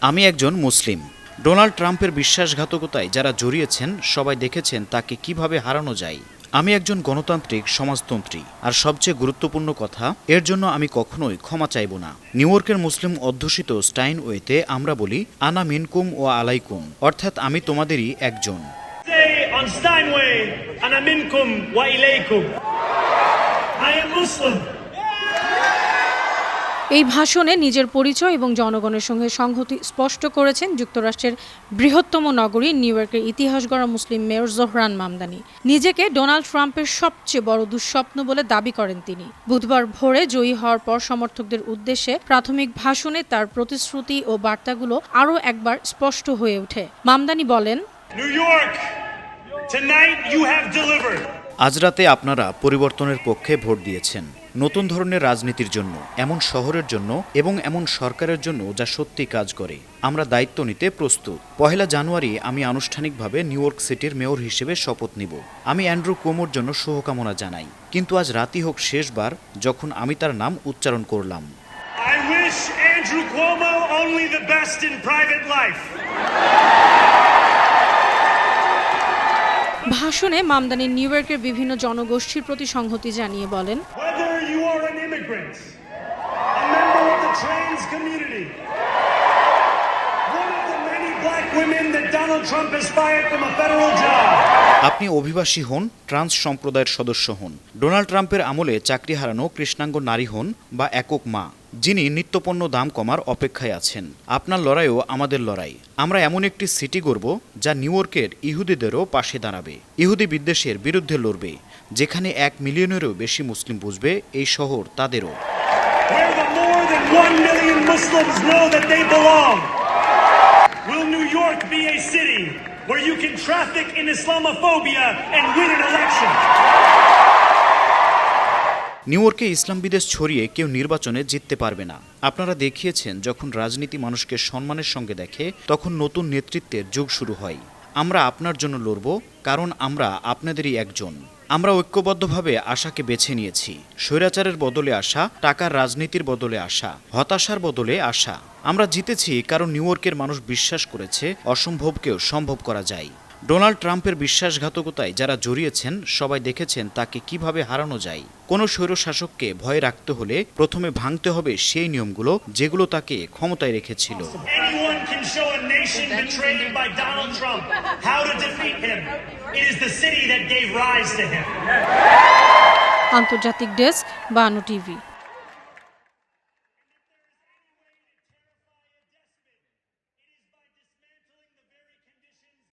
আমি একজন মুসলিম। ডোনাল্ড ট্রাম্পের বিশ্বাসঘাতকতায় যারা জড়িয়েছেন সবাই দেখেছেন তাকে কিভাবে হারানো যায়। আমি একজন গণতান্ত্রিক সমাজতন্ত্রী, আর সবচেয়ে গুরুত্বপূর্ণ কথা, এর জন্য আমি কখনোই ক্ষমা চাইব না। নিউ ইয়র্কের মুসলিম অধ্যুষিত স্টাইনওয়েতে আমরা বলি আনা মিনকুম ও আলাইকুম, অর্থাৎ আমি তোমাদেরই একজন। এই ভাষণে নিজের পরিচয় এবং জনগণের সঙ্গে সংহতি স্পষ্ট করেছেন যুক্তরাষ্ট্রের বৃহত্তম নগরী নিউ ইয়র্কের ইতিহাস গড়া মুসলিম মেয়র জোহরান মামদানি। নিজেকে ডোনাল্ড ট্রাম্পের সবচেয়ে বড় দুঃস্বপ্ন বলে দাবি করেন তিনি। বুধবার ভোরে জয়ী হওয়ার পর সমর্থকদের উদ্দেশ্যে প্রাথমিক ভাষণে তার প্রতিশ্রুতি ও বার্তাগুলো আরও একবার স্পষ্ট হয়ে ওঠে। মামদানি বলেন, New York, tonight you have delivered. আজ রাতে আপনারা পরিবর্তনের পক্ষে ভোট দিয়েছেন, নতুন ধরনের রাজনীতির জন্য, এমন শহরের জন্য এবং এমন সরকারের জন্য যা সত্যি কাজ করে। আমরা দায়িত্ব নিতে প্রস্তুত। 1 জানুয়ারি আমি আনুষ্ঠানিকভাবে নিউ ইয়র্ক সিটির মেয়র হিসেবে শপথ নিব। আমি অ্যান্ড্রু কুয়োমোর জন্য শুভকামনা জানাই, কিন্তু আজ রাতই হোক শেষবার যখন আমি তার নাম উচ্চারণ করলাম। I wish Andrew Cuomo only the best in private life. ভাষণে মামদানি নিউ ইয়র্কের বিভিন্ন জনগোষ্ঠীর প্রতি সংহতি জানিয়ে বলেন, Whether you are an immigrant, a member of the trans community, one of the many black women that Donald Trump has fired from a federal job. আপনি অভিবাসী হন, ট্রান্স সম্প্রদায়ের সদস্য হন, ডোনাল্ড ট্রাম্পের আমলে চাকরি হারানো কৃষ্ণাঙ্গ নারী হন বা একক মা, যিনি নিত্যপণ্য দাম কমার অপেক্ষায় আছেন, আপনার লড়াইও আমাদের লড়াই। আমরা এমন একটি সিটি গড়ব যা নিউ ইয়র্কের ইহুদিদেরও পাশে দাঁড়াবে, ইহুদি বিদ্বেষের বিরুদ্ধে লড়বে, যেখানে 1 মিলিয়নেরও বেশি মুসলিম বুঝবে এই শহর তাদেরও। Where the more than 1 million Muslims know that they belong. Will New York be a city where you can traffic in Islamophobia and win an election? New ইয়র্কে ইসলাম বিদ্বেষ ছড়িয়ে কেউ নির্বাচনে জিততে পারবে না। আপনারা দেখিয়েছেন যখন রাজনীতি মানুষকে সম্মানের সঙ্গে দেখে তখন নতুন নেতৃত্বের যুগ শুরু হয়। আমরা আপনার জন্য লড়ব, কারণ আমরা আপনাদেরই একজন। আমরা ঐক্যবদ্ধভাবে আশাকে বেছে নিয়েছি, স্বৈরাচারের বদলে আশা, টাকার রাজনীতির বদলে আশা, হতাশার বদলে আশা। আমরা জিতেছি কারণ নিউ ইয়র্কের মানুষ বিশ্বাস করেছে অসম্ভবকেও সম্ভব করা যায়। ডোনাল্ড ট্রাম্পের বিশ্বাসঘাতকতায় যারা জড়িয়েছেন সবাই দেখেছেন তাকে কিভাবে হারানো যায়। কোনো স্বৈরশাসককে ভয় রাখতে হলে প্রথমে ভাঙতে হবে সেই নিয়মগুলো যেগুলো তাকে ক্ষমতায় রেখেছিল। Anyone can show a nation betrayed by Donald Trump how to defeat him. It is the city that gave rise to him. আন্তর্জাতিক ডেস্ক, বানু টিভি।